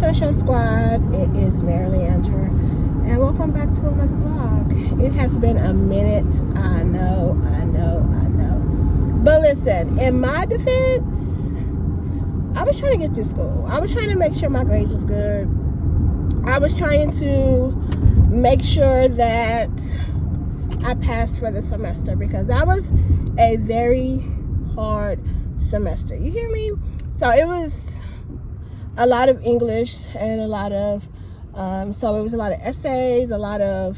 Sunshine Squad. It is Mary Leandra, and welcome back to another vlog. It has been a minute. I know. But listen, in my defense, I was trying to get through school. I was trying to make sure my grades was good. I was trying to make sure that I passed for the semester because that was a very hard semester. You hear me? So it was a lot of English and a lot of so it was a lot of essays, a lot of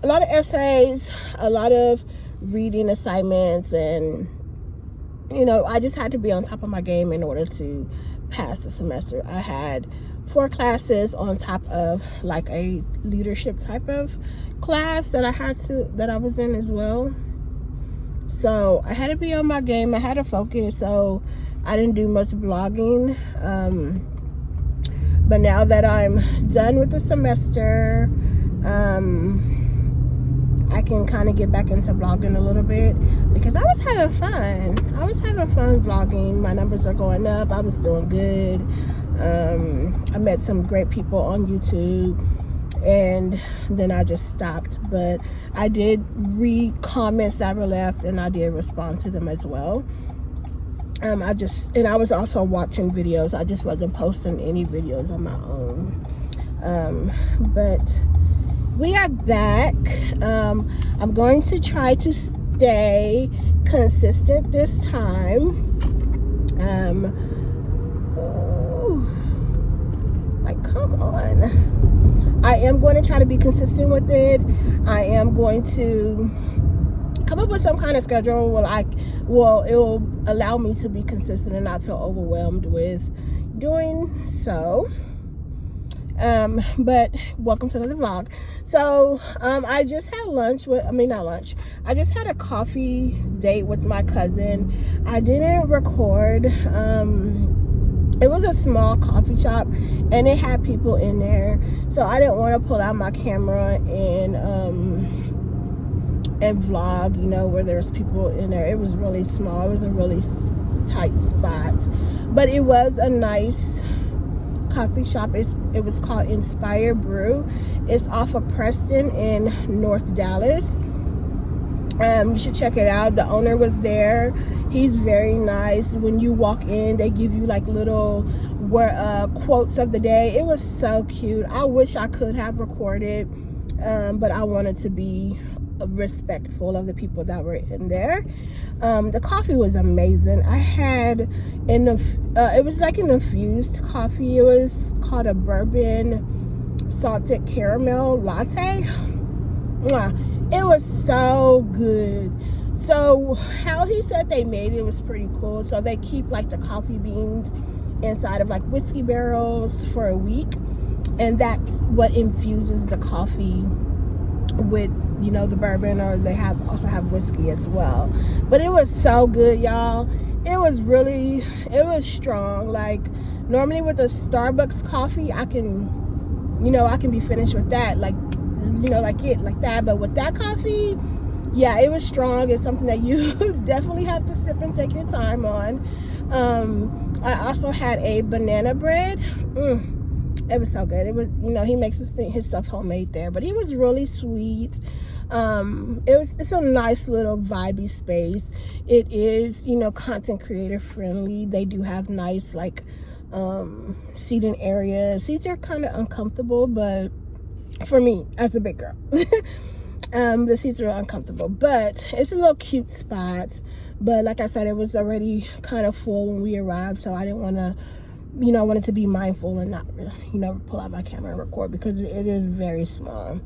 essays, a lot of reading assignments, and I just had to be on top of my game in order to pass the semester. I had 4 classes on top of like a leadership type of class that I was in as well. So I had to be on my game. I had to focus. So I didn't do much vlogging. But now that I'm done with the semester, I can kind of get back into vlogging a little bit because I was having fun. I was having fun vlogging. My numbers are going up. I was doing good. I met some great people on YouTube, and then I just stopped. But I did read comments that were left, and I did respond to them as well. I was also watching videos. I just wasn't posting any videos on my own. But we are back. I'm going to try to stay consistent this time. Like, come on. I am going to try to be consistent with it. I am going to come up with some kind of schedule it will allow me to be consistent and not feel overwhelmed with doing so. But welcome to another vlog. So I just had I just had a coffee date with my cousin. I didn't record. It was a small coffee shop and it had people in there, so I didn't want to pull out my camera and vlog, where there's people in there. It was really small. It was a really tight spot, but it was a nice coffee shop. It was called Inspire Brew. It's off of Preston in North Dallas. You should check it out. The owner was there. He's very nice. When you walk in, they give you like little quotes of the day. It was so cute. I wish I could have recorded, but I wanted to be respectful of the people that were in there. The coffee was amazing. I had it was like an infused coffee. It was called a bourbon salted caramel latte. It was so good. So how he said they made it was pretty cool. So they keep like the coffee beans inside of like whiskey barrels for a week, and that's what infuses the coffee with the bourbon, or they also have whiskey as well. But it was so good, y'all. It was strong. Like normally with a Starbucks coffee, I can be finished with that, like that. But with that coffee, yeah, it was strong. It's something that you definitely have to sip and take your time on. I also had a banana bread. It was so good. It was, he makes his stuff homemade there, but he was really sweet. It's a nice little vibey space. It is, content creator friendly. They do have nice seating areas. Seats are kind of uncomfortable, but for me as a big girl, the seats are uncomfortable, but it's a little cute spot. But like I said, it was already kind of full when we arrived, so I didn't want to, I wanted to be mindful and not, pull out my camera and record because it is very small.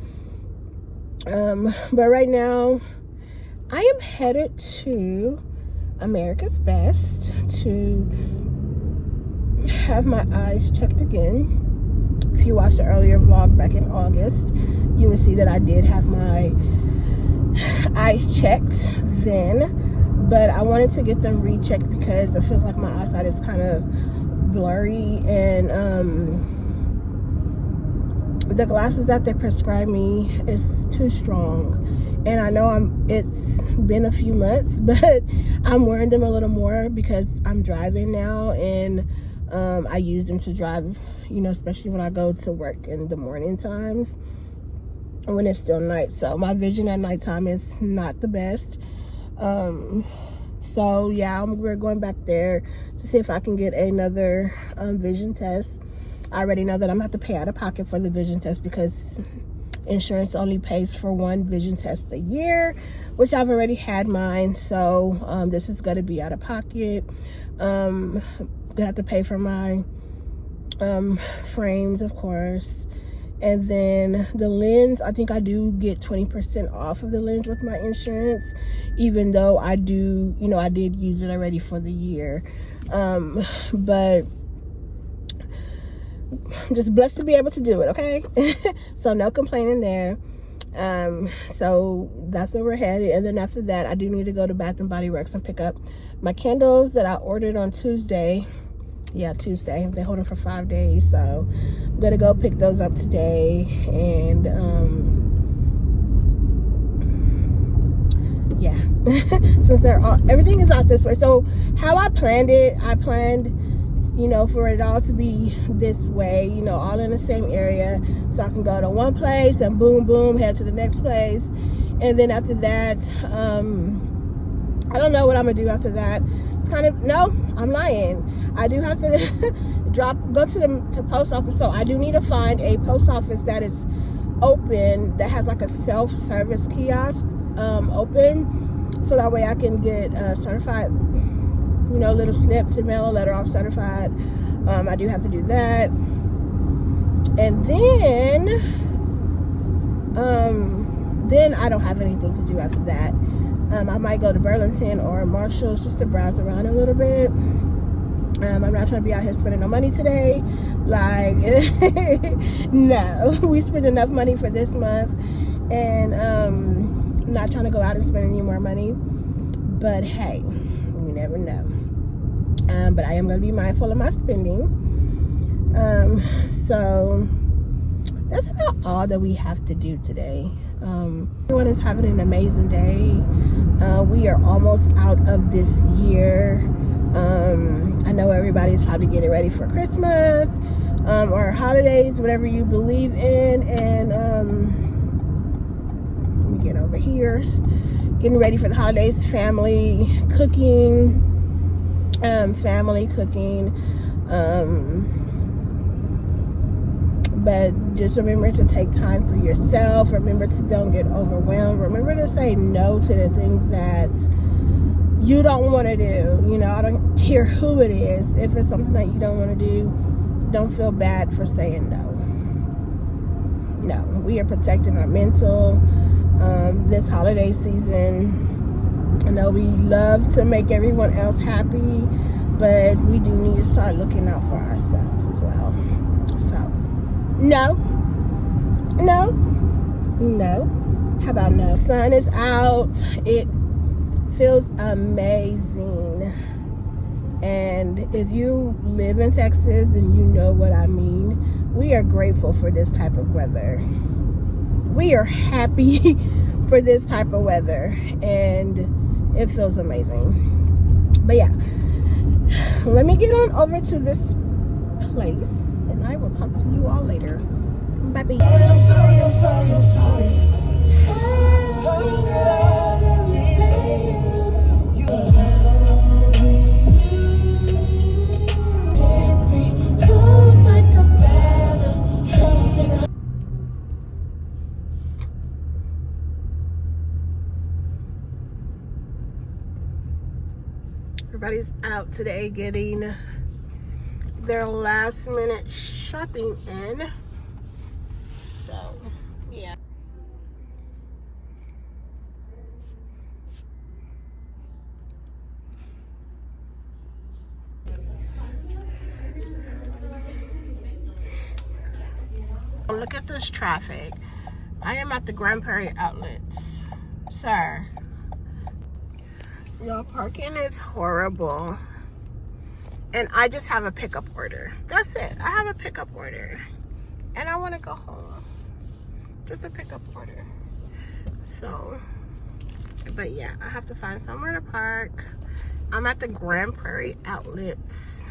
But right now, I am headed to America's Best to have my eyes checked again. If you watched the earlier vlog back in August, you will see that I did have my eyes checked then. But I wanted to get them rechecked because it feels like my eyesight is kind of blurry, and the glasses that they prescribed me is too strong. And I know it's been a few months, but I'm wearing them a little more because I'm driving now, and I use them to drive, you know, especially when I go to work in the morning times when it's still night. So my vision at nighttime is not the best. So yeah, we're going back there to see if I can get another vision test. I already know that I'm gonna have to pay out of pocket for the vision test because insurance only pays for one vision test a year, which I've already had mine. So this is gonna be out of pocket. I'm gonna have to pay for my frames, of course. And then the lens, I think I do get 20% off of the lens with my insurance, even though I do, you know, I did use it already for the year. But I'm just blessed to be able to do it, okay? So no complaining there. So that's where we're headed. And then after that, I do need to go to Bath and Body Works and pick up my candles that I ordered on Tuesday. Yeah, Tuesday. They hold them for 5 days, so I'm gonna go pick those up today. And yeah, since everything is out this way. So how I planned it, you know, for it all to be this way, you know, all in the same area, so I can go to one place and boom boom head to the next place. And then after that, I don't know what I'm gonna do after that. It's kind of, no, I'm lying. I do have to go to the post office. So I do need to find a post office that is open, that has like a self-service kiosk open, so that way I can get certified, you know, little slip to mail a letter off certified. I do have to do that. And then I don't have anything to do after that. I might go to Burlington or Marshall's just to browse around a little bit. I'm not trying to be out here spending no money today. Like, no, we spent enough money for this month, and not trying to go out and spend any more money. But hey, you never know. But I am going to be mindful of my spending. So that's about all that we have to do today. Everyone is having an amazing day. We are almost out of this year. I know everybody's probably getting ready for Christmas or holidays, whatever you believe in. And let me get over here. Getting ready for the holidays, family cooking. But just remember to take time for yourself. Remember to don't get overwhelmed. Remember to say no to the things that you don't want to do. You know, I don't care who it is. If it's something that you don't want to do, don't feel bad for saying no. No, we are protecting our mental this holiday season. I know we love to make everyone else happy, but we do need to start looking out for ourselves as well. So, no. How about no? Sun is out. It feels amazing. And if you live in Texas, then you know what I mean. We are grateful for this type of weather. We are happy for this type of weather, and it feels amazing. But yeah, let me get on over to this place, and I will talk to you all later. Bye bye. I'm sorry. Everybody's out today getting their last minute shopping in. So, yeah. Look at this traffic. I am at the Grand Prairie outlets. Sir. Y'all, parking is horrible. And I just have a pickup order. That's it. I have a pickup order. And I want to go home. Just a pickup order. So, but yeah, I have to find somewhere to park. I'm at the Grand Prairie outlets.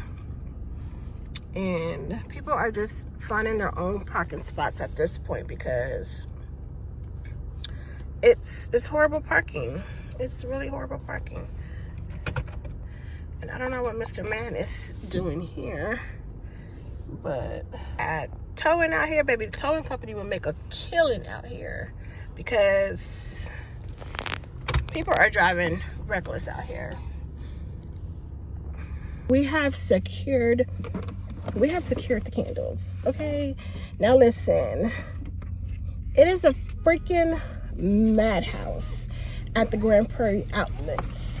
And people are just finding their own parking spots at this point because it's horrible parking. It's really horrible parking. And I don't know what Mr. Man is doing here, but towing out here, baby, the towing company will make a killing out here because people are driving reckless out here. We have secured the candles, okay? Now listen, it is a freaking madhouse at the Grand Prairie Outlets.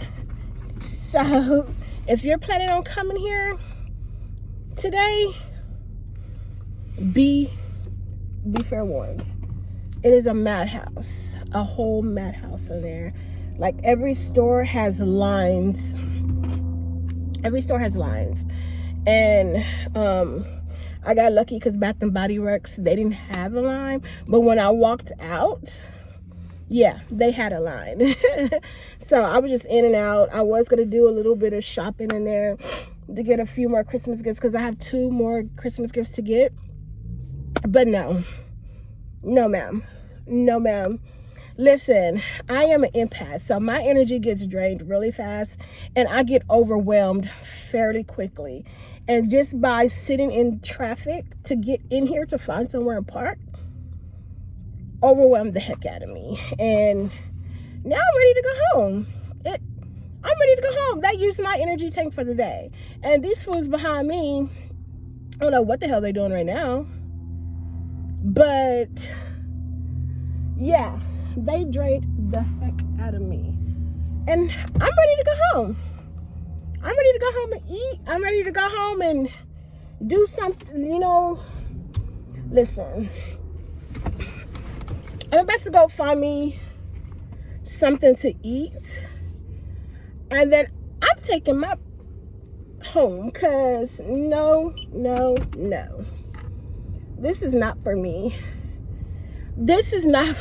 So if you're planning on coming here today, be fair warned. It is a madhouse, a whole madhouse in there. Like every store has lines. Every store has lines. And I got lucky because Bath and Body Works, they didn't have a line. But when I walked out, yeah, they had a line. So I was just in and out. I was going to do a little bit of shopping in there to get a few more Christmas gifts because I have 2 more Christmas gifts to get. But no ma'am. Listen, I am an empath, so my energy gets drained really fast and I get overwhelmed fairly quickly. And just by sitting in traffic to get in here to find somewhere to park overwhelmed the heck out of me. And now I'm ready to go home. I'm ready to go home. That used my energy tank for the day. And these fools behind me, I don't know what the hell they're doing right now. But yeah, they drained the heck out of me. And I'm ready to go home. I'm ready to go home and eat. I'm ready to go home and do something, you know. Listen, I'm about to go find me something to eat. And then I'm taking my home because no. This is not for me. This is not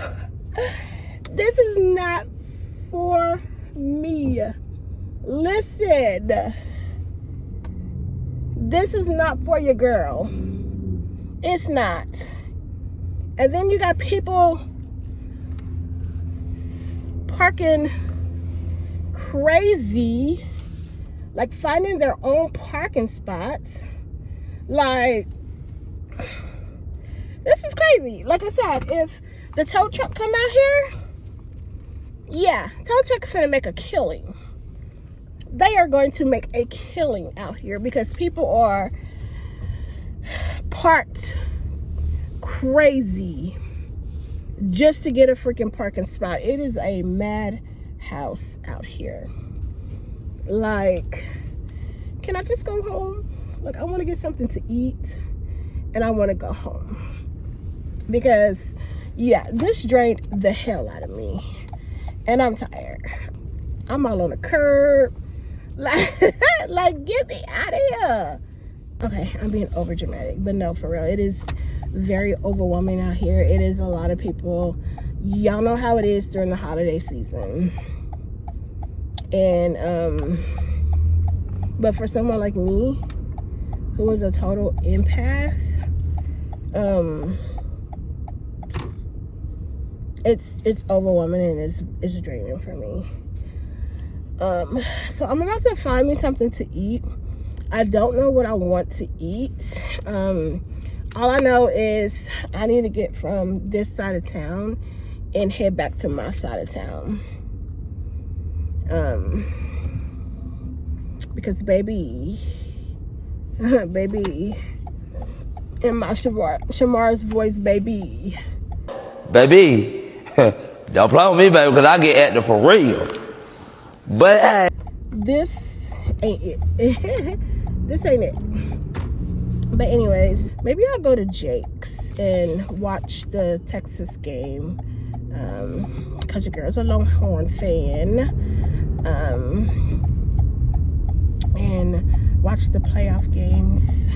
for me. Listen, this is not for your girl. It's not. And then you got people parking crazy, like finding their own parking spots. Like, this is crazy. Like I said, if the tow truck come out here, yeah, tow truck's gonna make a killing. They are going to make a killing out here because people are parked crazy just to get a freaking parking spot. It is a madhouse out here. Like, can I just go home? Like, I want to get something to eat and I want to go home. Because, yeah, this drained the hell out of me. And I'm tired. I'm all on the curb. Like, get me out of here. Okay, I'm being over dramatic. But no, for real. It is very overwhelming out here. It is a lot of people. Y'all know how it is during the holiday season. And, but for someone like me, who is a total empath, it's overwhelming and it's draining for me. So I'm about to find me something to eat. I don't know what I want to eat. All I know is I need to get from this side of town and head back to my side of town. Because baby, in my Shamar's voice, baby, don't play with me, baby, because I get active for real. But hey, this ain't it. This ain't it. But anyways, maybe I'll go to Jake's and watch the Texas game. Because your girl's a Longhorn fan. And watch the playoff games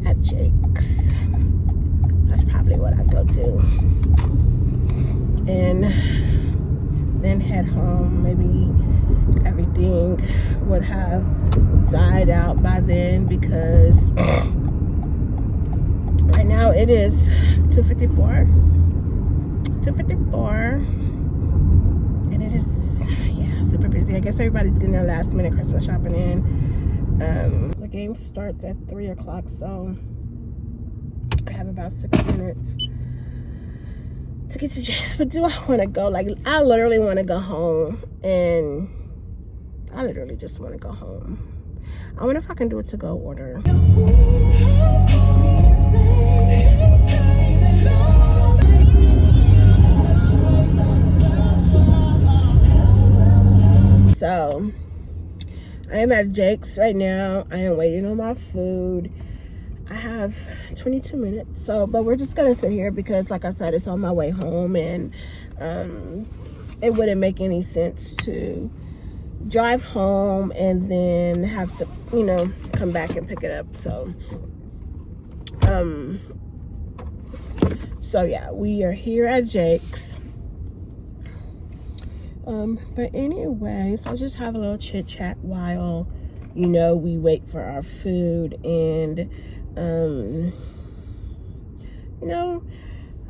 at Jake's. That's probably what I go to. And then head home. Maybe everything would have died out by then because now it is 2:54. 2:54. And it is, yeah, super busy. I guess everybody's getting their last minute Christmas shopping in. The game starts at 3 o'clock, so I have about 6 minutes to get to Jake's. But do I want to go? Like, I literally want to go home, and I literally just want to go home. I wonder if I can do a to-go order. So I am at Jake's right now. I am waiting on my food. I have 22 minutes, but we're just gonna sit here because, like I said, it's on my way home, and it wouldn't make any sense to drive home and then have to, come back and pick it up. So yeah, we are here at Jake's. But anyway, so I'll just have a little chit chat while, we wait for our food, and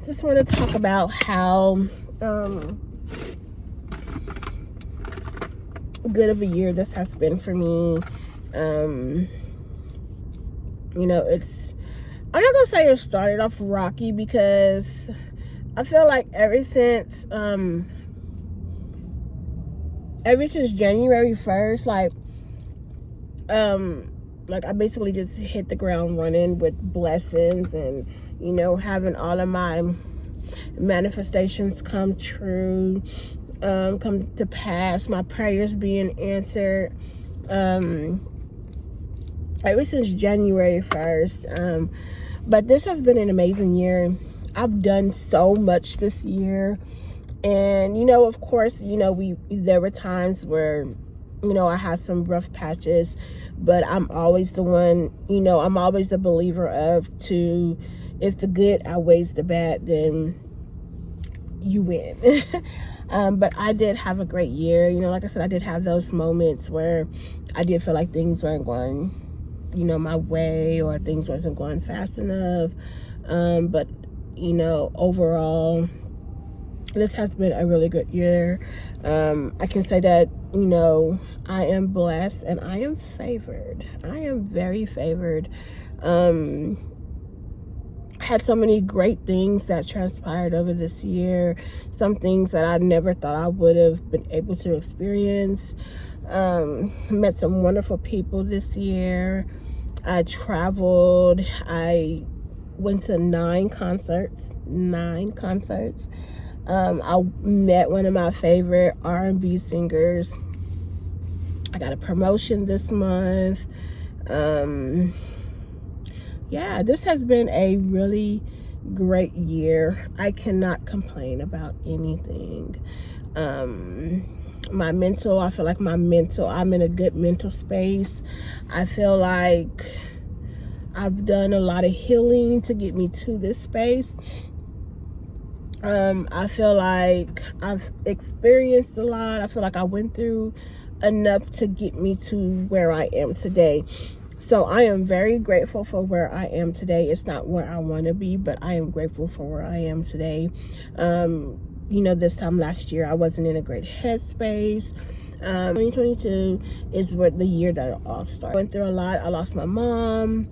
just want to talk about how good of a year this has been for me. I'm not gonna say it started off rocky, because I feel like ever since January 1st, like I basically just hit the ground running with blessings, and having all of my manifestations come true, come to pass, my prayers being answered, ever since January 1st. But this has been an amazing year. I've done so much this year, and of course, there were times where I had some rough patches, but I'm always the one, I'm always a believer if the good outweighs the bad, then you win. But I did have a great year. Like I said, I did have those moments where I did feel like things weren't going, my way, or things wasn't going fast enough. But, overall, this has been a really good year. I can say that, I am blessed and I am favored. I am very favored. I had so many great things that transpired over this year. Some things that I never thought I would have been able to experience. Met some wonderful people this year. I traveled. I went to 9 concerts. I met one of my favorite R&B singers. I got a promotion this month. Yeah, this has been a really great year. I cannot complain about anything. I feel like I'm in a good mental space. I feel like I've done a lot of healing to get me to this space. I feel like I've experienced a lot. I feel like I went through enough to get me to where I am today. So I am very grateful for where I am today. It's not where I want to be, but I am grateful for where I am today. This time last year, I wasn't in a great headspace. 2022 is the year that it all started. I went through a lot. I lost my mom.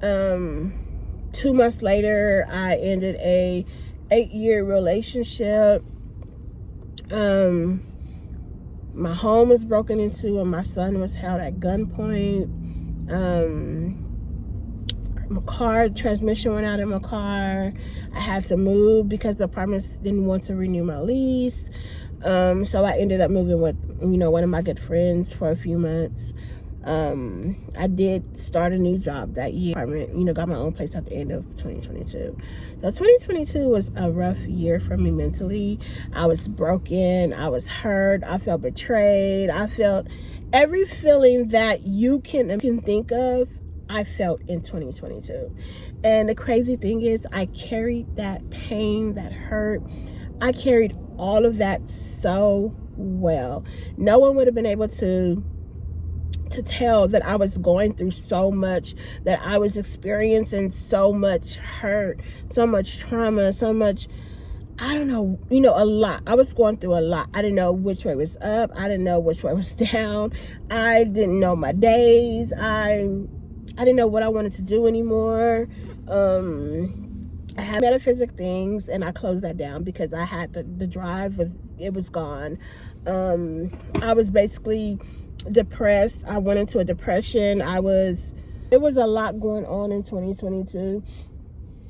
2 months later, I ended a 8-year relationship. My home was broken into, and my son was held at gunpoint. My car transmission went out in my car. I had to move because the apartments didn't want to renew my lease. So I ended up moving with one of my good friends for a few months. I did start a new job that year. Got my own place at the end of 2022. So 2022 was a rough year for me mentally. I was broken. I was hurt. I felt betrayed. I felt every feeling that you can think of, I felt in 2022. And the crazy thing is, I carried that pain, that hurt. I carried all of that so well. No one would have been able to to tell that I was going through so much, that I was experiencing so much hurt, so much trauma, so much, I don't know, a lot. I was going through a lot. I didn't know which way was up. I didn't know which way was down. I didn't know my days. I didn't know what I wanted to do anymore. I had metaphysic things, and I closed that down because I had the drive, it was gone. I was basically depressed. I went into a depression. It was a lot going on in 2022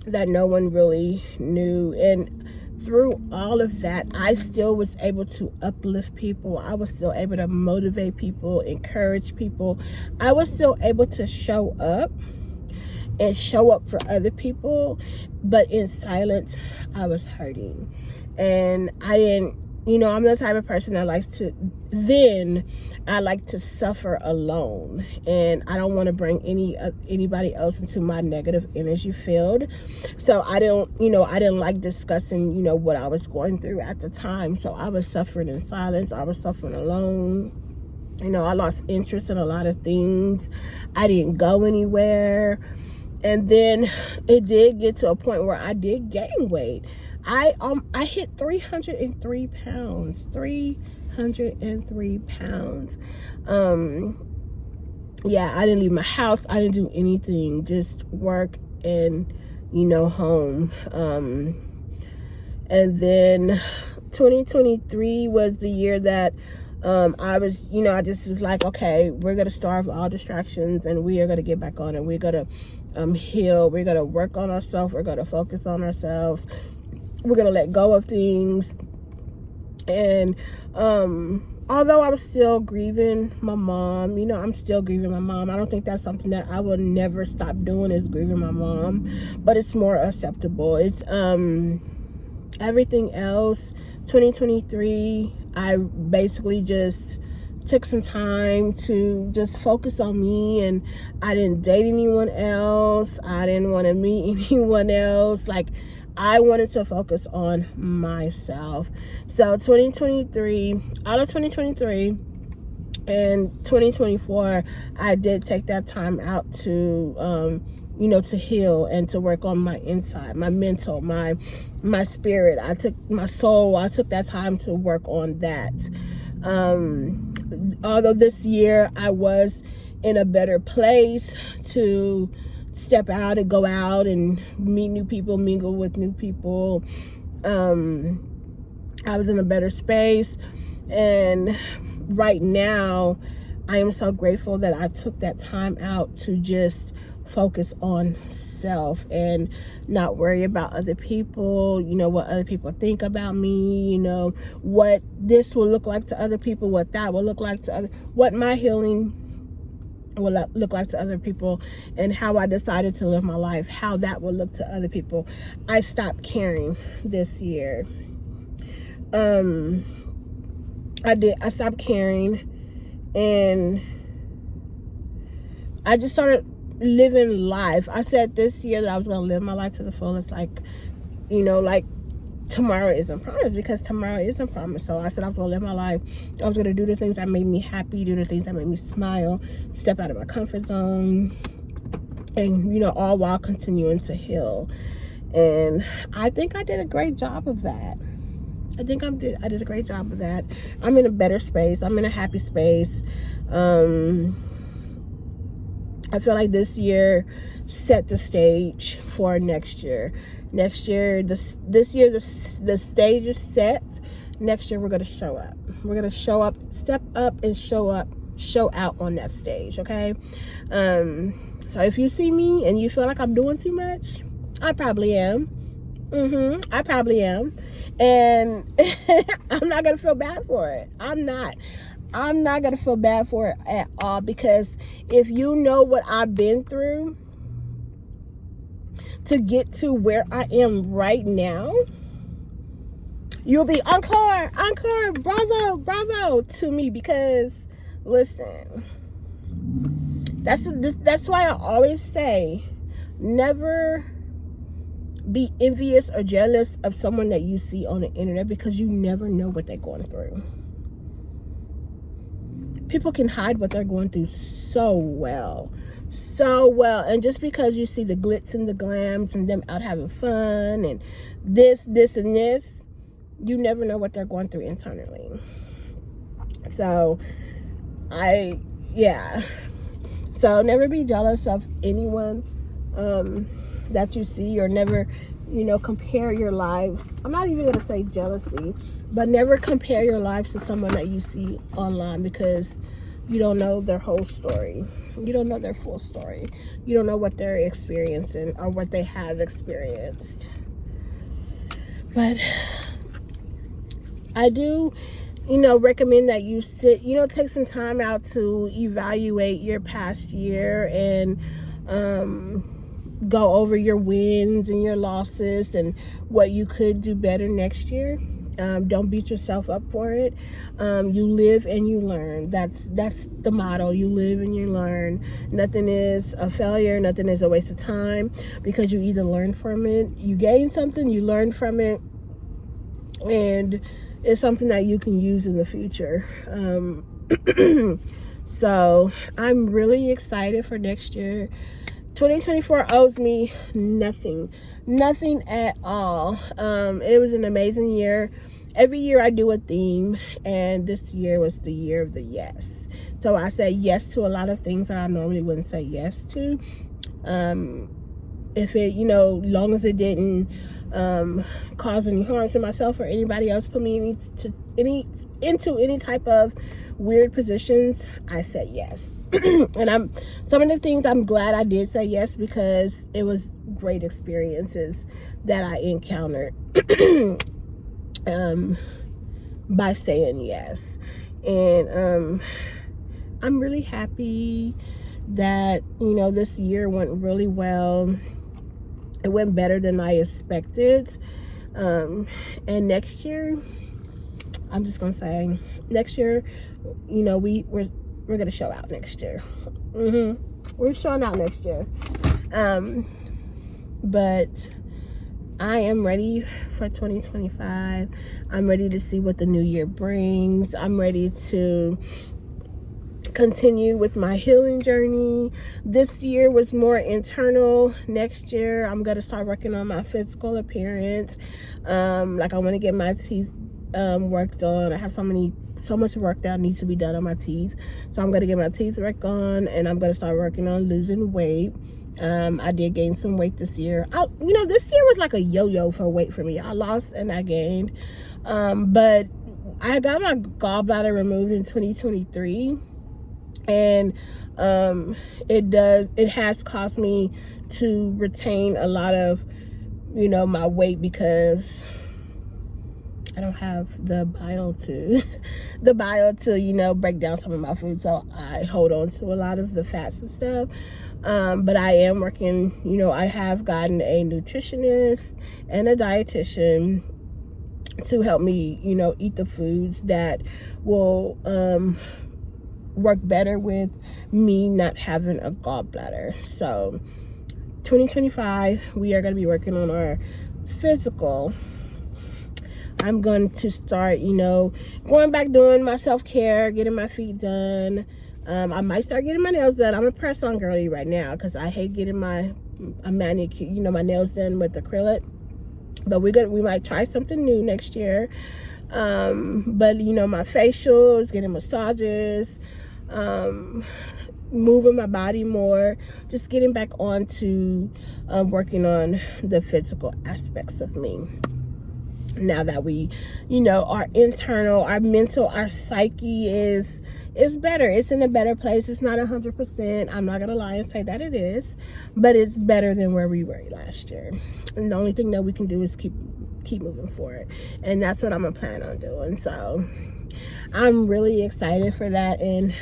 that no one really knew. And through all of that, I still was able to uplift people. I was still able to motivate people, encourage people. I was still able to show up and show up for other people, but in silence, I was hurting. And I didn't, I'm the type of person that I like to suffer alone, and I don't want to bring anybody else into my negative energy field. So I didn't like discussing, what I was going through at the time. So I was suffering in silence. I was suffering alone. I lost interest in a lot of things. I didn't go anywhere. And then it did get to a point where I did gain weight. I hit 303 pounds. 303 pounds. Yeah, I didn't leave my house. I didn't do anything. Just work and, home. And then 2023 was the year that I was, I just was like, okay, we're going to starve all distractions, and we are going to get back on it. We're going to heal. We're going to work on ourselves. We're going to focus on ourselves. We're going to let go of things. And although I was still grieving my mom, I'm still grieving my mom. I don't think that's something that I will never stop doing, is grieving my mom. But it's more acceptable. It's everything else. 2023, I basically just took some time to just focus on me, and I didn't date anyone else. I didn't want to meet anyone else. Like, I wanted to focus on myself. So 2023, out of 2023 and 2024, I did take that time out to to heal and to work on my inside, my mental, my spirit. I took my soul. I took that time to work on that. Although this year I was in a better place to step out and go out and meet new people, mingle with new people. I was in a better space, and right now I am so grateful that I took that time out to just focus on self and not worry about other people, what other people think about me, what this will look like to other people, what that will look like to other, what my healing will look like to other people, and how I decided to live my life, how that will look to other people. I stopped caring this year. I stopped caring, and I just started living life. I said this year that I was going to live my life to the fullest, like tomorrow isn't promised, because tomorrow isn't promised. So I said I was going to live my life. I was going to do the things that made me happy, do the things that made me smile, step out of my comfort zone, and all while continuing to heal. And I think I did a great job of that. I did a great job of that. I'm in a better space. I'm in a happy space. I feel like this year set the stage for next year. Next year, this year, the stage is set. Next year, we're going to show up. We're going to show up, step up, and show out on that stage, okay? So if you see me and you feel like I'm doing too much, I probably am. I probably am. And I'm not going to feel bad for it. I'm not going to feel bad for it at all, because if you know what I've been through to get to where I am right now, you'll be encore, bravo to me. Because listen, that's why I always say, never be envious or jealous of someone that you see on the internet, because you never know what they're going through. people can hide what they're going through so well. And just because you see the glitz and the glams and them out having fun and this and this, you never know what they're going through internally. So so never be jealous of anyone that you see, or never, compare your lives. I'm not even gonna say jealousy, but never compare your lives to someone that you see online, because you don't know their whole story. You don't know their full story. You don't know what they're experiencing or what they have experienced. But I do, recommend that you sit, take some time out to evaluate your past year and go over your wins and your losses and what you could do better next year. Don't beat yourself up for it. You live and you learn. That's the motto. You live and you learn. Nothing is a failure. Nothing is a waste of time, because you either learn from it, you gain something, you learn from it, and it's something that you can use in the future. So I'm really excited for next year. 2024 owes me nothing at all. It was an amazing year. Every year I do a theme, and this year was the year of the yes. So I said yes to a lot of things that I normally wouldn't say yes to. If it, long as it didn't cause any harm to myself or anybody else, put me into any type of weird positions, I said yes. And some of the things I'm glad I did say yes, because it was great experiences that I encountered by saying yes. And I'm really happy that this year went really well. It went better than I expected. And next year, I'm just gonna say, next year, we're gonna show out next year. We're showing out next year. But I am ready for 2025. I'm ready to see what the new year brings. I'm ready to continue with my healing journey. This year was more internal. Next year, I'm gonna start working on my physical appearance. I want to get my teeth worked on. I have so much work that needs to be done on my teeth. So I'm gonna get my teeth worked on, and I'm gonna start working on losing weight. I did gain some weight this year. This year was like a yo-yo for weight for me. I lost and I gained. But I got my gallbladder removed in 2023. And it has caused me to retain a lot of, my weight, because I don't have the bile to break down some of my food. So I hold on to a lot of the fats and stuff. But I am working, I have gotten a nutritionist and a dietitian to help me, eat the foods that will work better with me not having a gallbladder. So 2025, we are going to be working on our physical. I'm going to start, going back doing my self-care, getting my feet done. I might start getting my nails done. I'm a press-on girly right now, because I hate getting my manicure, my nails done with acrylic. But we might try something new next year. But my facials, getting massages, moving my body more, just getting back on to working on the physical aspects of me. Now that we, our internal, our mental, our psyche is better. It's in a better place. It's not 100%. I'm not gonna lie and say that it is, but it's better than where we were last year. And the only thing that we can do is keep moving forward, and that's what I'm gonna plan on doing. So I'm really excited for that, and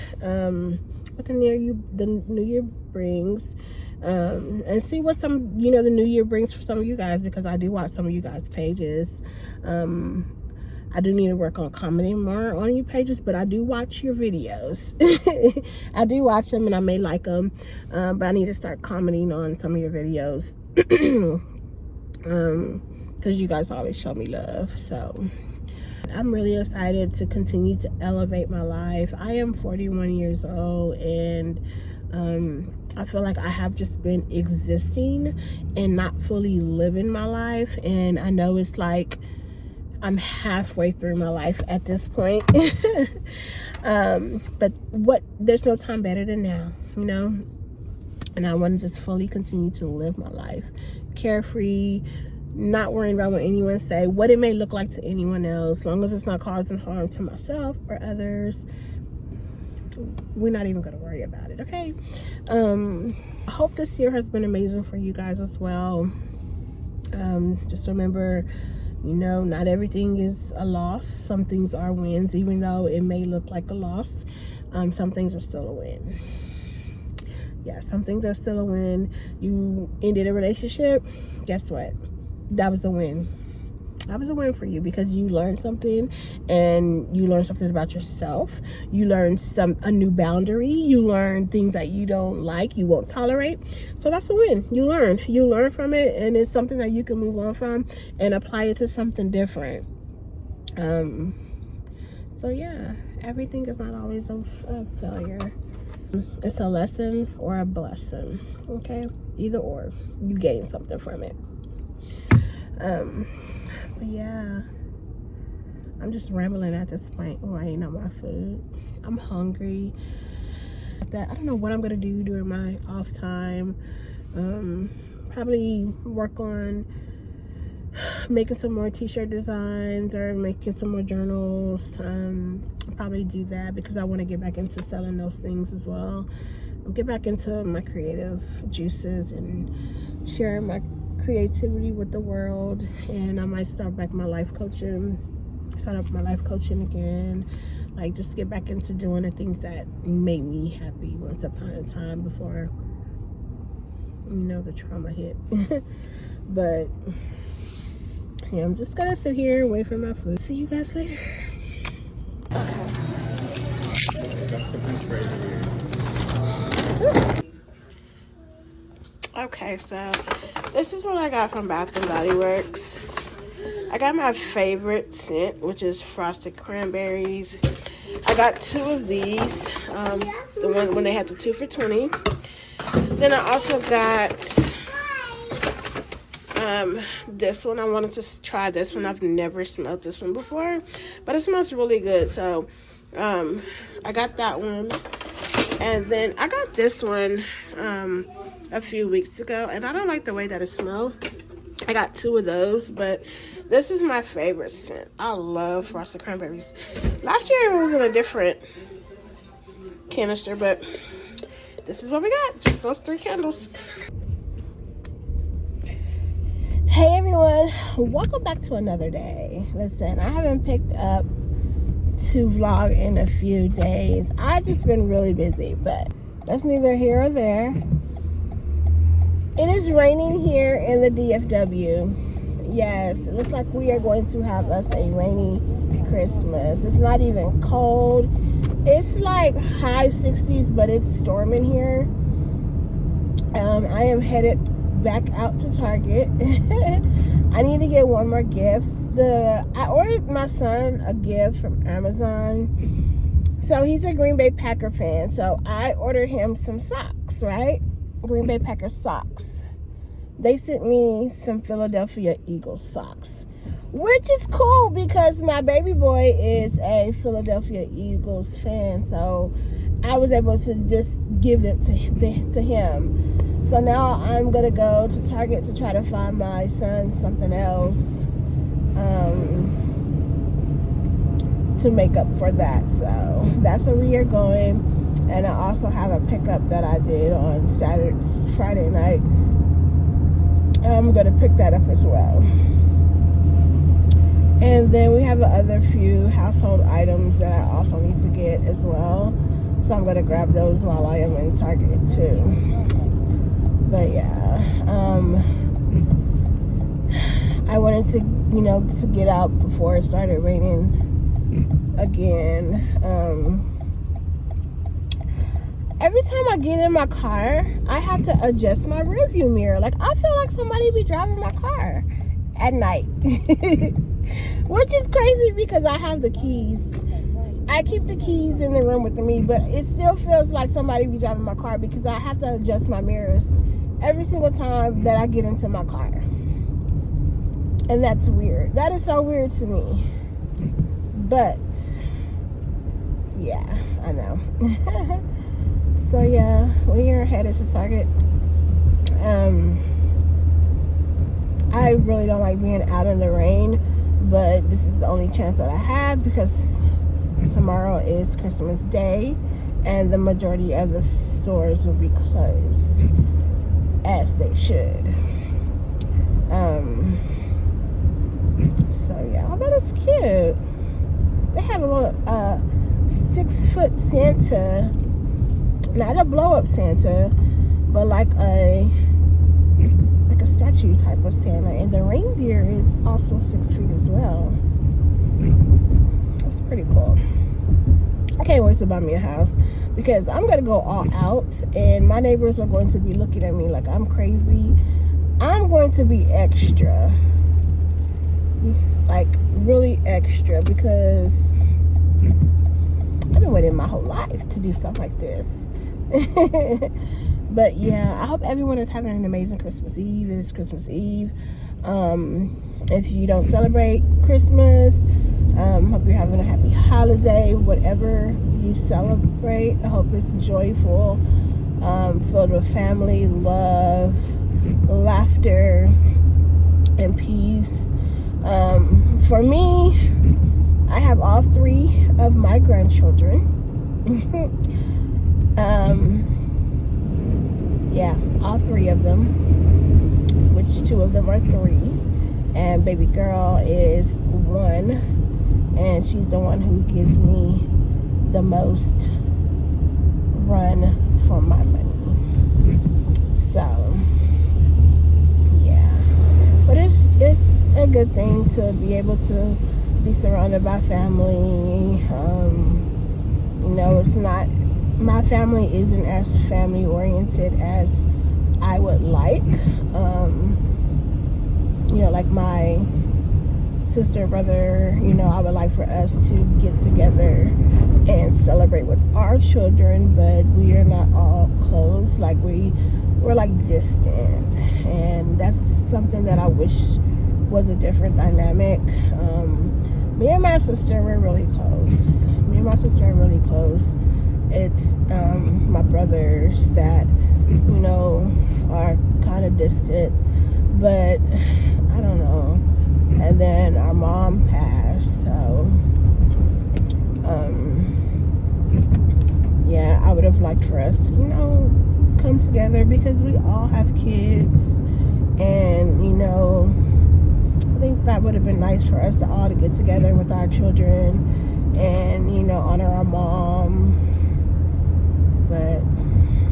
what the new year brings, and see what the new year brings for some of you guys, because I do watch some of you guys' pages. I do need to work on commenting more on your pages, but I do watch your videos. I do watch them, and I may like them, but I need to start commenting on some of your videos, because you guys always show me love. So I'm really excited to continue to elevate my life. I am 41 years old, and I feel like I have just been existing and not fully living my life. And I know it's like I'm halfway through my life at this point. But there's no time better than now, you know? And I want to just fully continue to live my life carefree, not worrying about what anyone say, what it may look like to anyone else, as long as it's not causing harm to myself or others. We're not even going to worry about it, okay? I hope this year has been amazing for you guys as well. Just remember, you know, not everything is a loss. Some things are wins, even though it may look like a loss. Some things are still a win. Yeah, some things are still a win. You ended a relationship, guess what? That was a win. That was a win for you, because you learned something, and you learned something about yourself. You learned a new boundary. You learned things that you don't like, you won't tolerate. So that's a win. You learn from it, and it's something that you can move on from and apply it to something different. So yeah, everything is not always a failure. It's a lesson or a blessing, okay? Either or, you gain something from it. But yeah, I'm just rambling at this point while I eat up my food. I'm hungry. I don't know what I'm gonna do during my off time. Probably work on making some more t-shirt designs or making some more journals. Probably do that because I want to get back into selling those things as well. I'll get back into my creative juices and sharing my creativity with the world. And I might start up my life coaching again, like just get back into doing the things that made me happy once upon a time before, you know, the trauma hit. But yeah, I'm just gonna sit here and wait for my food. See you guys later. Okay, so this is what I got from Bath & Body Works. I got my favorite scent, which is frosted cranberries. I got 2 of these, the one when they had the 2 for $20. Then I also got this one. I wanted to try this one. I've never smelled this one before, but it smells really good. So I got that one, and then I got this one a few weeks ago, and I don't like the way that it smells. I got 2 of those, but this is my favorite scent. I love frosted cranberries. Last year it was in a different canister, but this is what we got. Just those 3 candles. Hey everyone, welcome back to another day. Listen, I haven't picked up to vlog in a few days. I've just been really busy, but that's neither here or there. It is raining here in the DFW. Yes, it looks like we are going to have us a rainy Christmas. It's not even cold. It's like high 60s, but it's storming here. I am headed back out to Target. I need to get one more gift. I ordered my son a gift from Amazon. So he's a Green Bay Packer fan. So I ordered him some socks, right? Green Bay Packer socks. They sent me some Philadelphia Eagles socks, which is cool because my baby boy is a Philadelphia Eagles fan. So I was able to just give it to him. So now I'm gonna go to Target to try to find my son something else to make up for that. So that's where we are going. And I also have a pickup that I did on Friday night. I'm gonna pick that up as well. And then we have other few household items that I also need to get as well. So I'm gonna grab those while I am in Target too. But yeah, I wanted to, to get out before it started raining again. Every time I get in my car, I have to adjust my rearview mirror. Like, I feel like somebody be driving my car at night. Which is crazy because I have the keys. I keep the keys in the room with me, but it still feels like somebody be driving my car because I have to adjust my mirrors every single time that I get into my car. And that's weird. That is so weird to me. But, yeah, I know. So, yeah, we are headed to Target. I really don't like being out in the rain, but this is the only chance that I have because tomorrow is Christmas Day and the majority of the stores will be closed, as they should. So yeah, I bet it's cute. They have a little 6-foot Santa, not a blow-up Santa, but like a statue type of Santa, and the reindeer is also 6 feet as well. That's pretty cool. I can't wait to buy me a house because I'm gonna go all out, and my neighbors are going to be looking at me like I'm crazy. I'm going to be extra, like really extra, because I've been waiting my whole life to do stuff like this. But yeah, I hope everyone is having an amazing Christmas Eve. It's Christmas Eve. If you don't celebrate Christmas, hope you're having a happy holiday. Whatever you celebrate, I hope it's joyful, filled with family, love, laughter, and peace. For me, I have all 3 of my grandchildren. Yeah, all 3 of them, which 2 of them are 3, and baby girl is 1, and she's the one who gives me the most run for my money. So yeah, but it's a good thing to be able to be surrounded by family. You know, it's not, my family isn't as family oriented as I would like. You know, like my sister, brother, you know, I would like for us to get together and celebrate with our children, but we are not all close. Like we're like distant, and that's something that I wish was a different dynamic. Me and my sister, we're really close. Me and my sister are really close. It's my brothers that, you know, are kind of distant, but I don't know. And then our mom passed, so yeah, I would have liked for us to, you know, come together because we all have kids, and you know, I think that would have been nice for us to all to get together with our children and, you know, honor our mom. But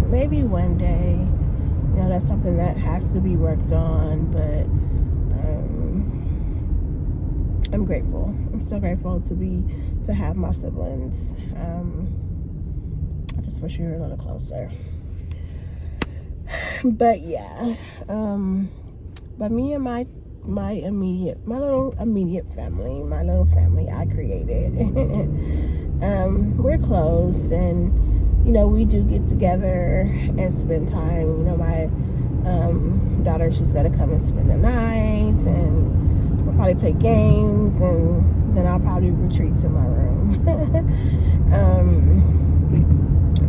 maybe one day, you know, that's something that has to be worked on. But I'm grateful. I'm so grateful to have my siblings. I just wish we were a little closer. But yeah, but me and my little immediate family, my little family I created, we're close, and you know, we do get together and spend time. You know, my daughter, she's got to come and spend the night, and we'll probably play games, and then I'll probably retreat to my room.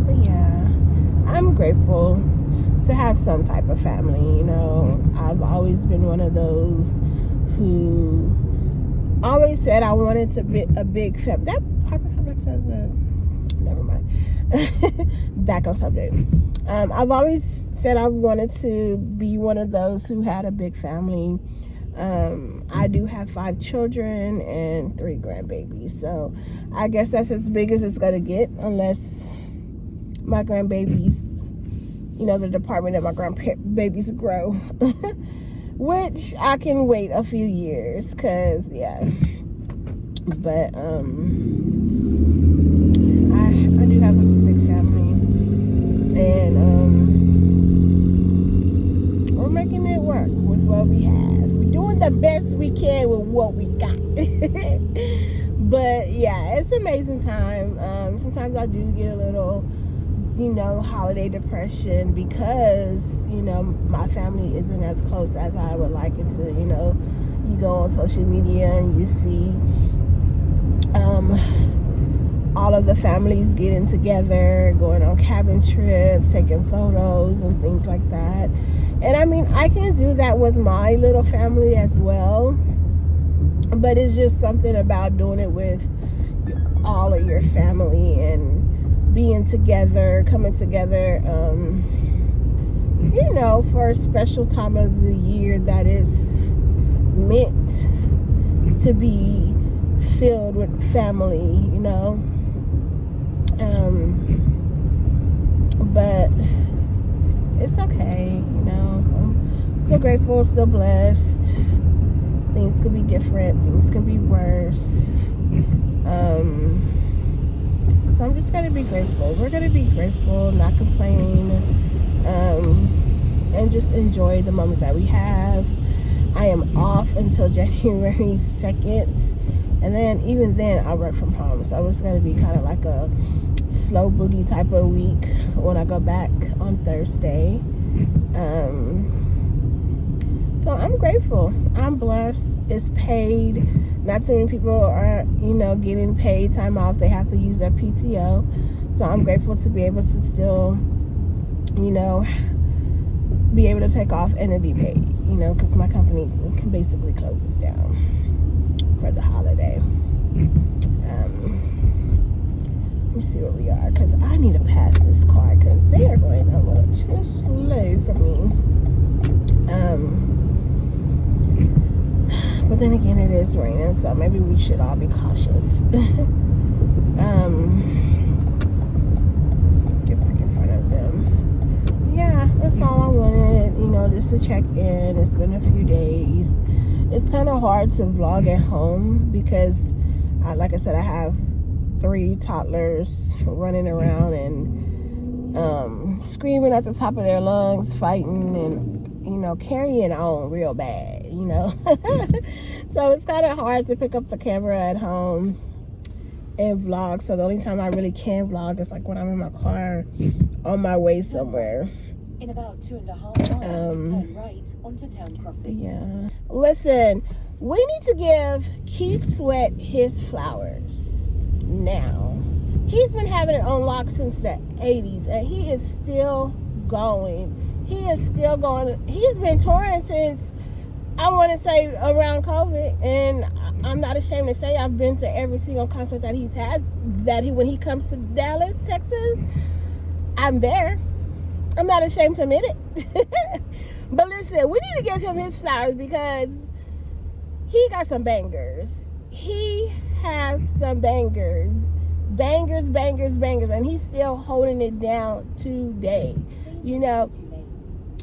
But yeah, I'm grateful to have some type of family. You know, I've always been one of those who always said I wanted to be a big family. That Harper Complex has a, never mind. Back on subject. I've always said I wanted to be one of those who had a big family. I do have 5 children and 3 grandbabies, so I guess that's as big as it's gonna get, unless my grandbabies, you know, the department of my grandbabies grow, which I can wait a few years, cause yeah. But I do have a big family, and we're making it work with what we have. We're doing the best we can with what we got. But yeah, it's an amazing time. Sometimes I do get a little, holiday depression because, my family isn't as close as I would like it to. You go on social media and you see all of the families getting together, going on cabin trips, taking photos and things like that. And I mean, I can do that with my little family as well, but it's just something about doing it with all of your family and being together, coming together, for a special time of the year that is meant to be filled with family, but it's okay, I'm still grateful, still blessed. Things could be different, things can be worse, so I'm just gonna be grateful. We're gonna be grateful, not complain, and just enjoy the moment that we have. I am off until January 2nd, and then even then I work from home, so it's going to be kind of like a slow boogie type of week when I go back on Thursday. So I'm grateful, I'm blessed. It's paid. Not too many people are getting paid time off. They have to use their PTO, so I'm grateful to be able to still be able to take off and it be paid, because my company basically closes down for the holiday. Let me see where we are, because I need to pass this car because they are going a little too slow for me. But then again, it is raining, so maybe we should all be cautious. Get back in front of them. Yeah, that's all I wanted, just to check in. It's been a few days. It's kind of hard to vlog at home because, like I said, I have 3 toddlers running around and screaming at the top of their lungs, fighting and, carrying on real bad, So it's kind of hard to pick up the camera at home and vlog. So the only time I really can vlog is like when I'm in my car on my way somewhere. In about 2.5 miles, turn right onto Town Crossing. Yeah. Listen, we need to give Keith Sweat his flowers now. He's been having it on lock since the 80s, and he is still going. He is still going. He's been touring since, I want to say, around COVID, and I'm not ashamed to say I've been to every single concert that he's had. When he comes to Dallas, Texas, I'm there. I'm not ashamed to admit it. But listen, we need to give him his flowers because he got some bangers. He has some bangers. Bangers, bangers, bangers. And he's still holding it down today.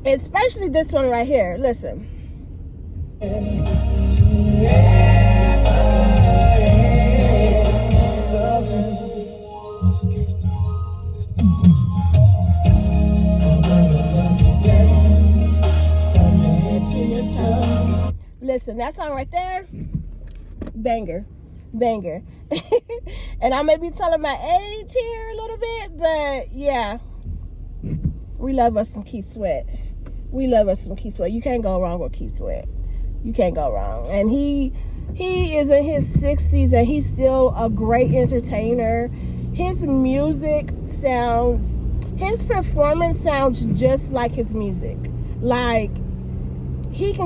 Especially this one right here. Listen. Listen, that song right there, banger. And I may be telling my age here a little bit, but yeah, we love us some Keith Sweat. You can't go wrong with Keith Sweat. You can't go wrong. And he is in his 60s and he's still a great entertainer. His performance sounds just like his music. Like he's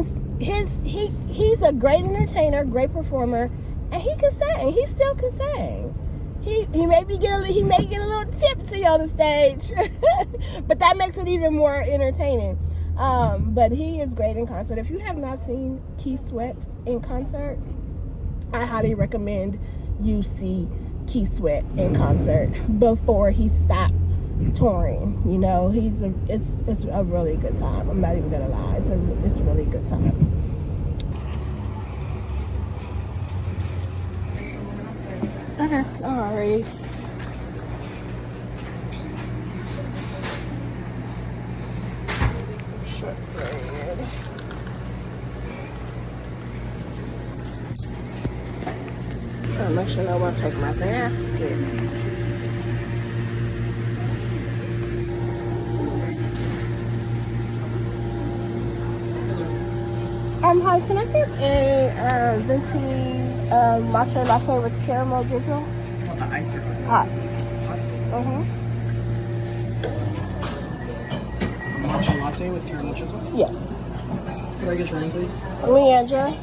a great entertainer, great performer, and he can sing. He still can sing. He may get a little tipsy on the stage, but that makes it even more entertaining. But he is great in concert. If you have not seen Keith Sweat in concert, I highly recommend you see Keith Sweat in concert before he stopped touring. It's a really good time. I'm not even gonna lie. It's a really good time. Okay, alright. Shortbread. Trying to Actually, I want to take my basket. Hi, can I get a venti matcha latte with caramel drizzle? The ice or Hot. hot? Matcha latte with caramel drizzle? Yes. Can I get your name, please? Leandra.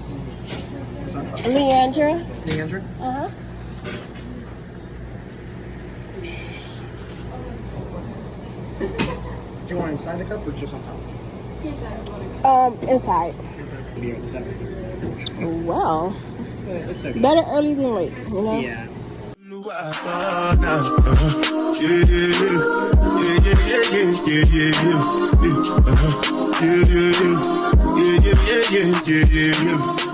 Sorry? Leandra. Leandra? Uh-huh. Do you want inside the cup or just on top? Inside. Be at 7. Well, It's okay. better early than late, you know? Yeah. Yeah.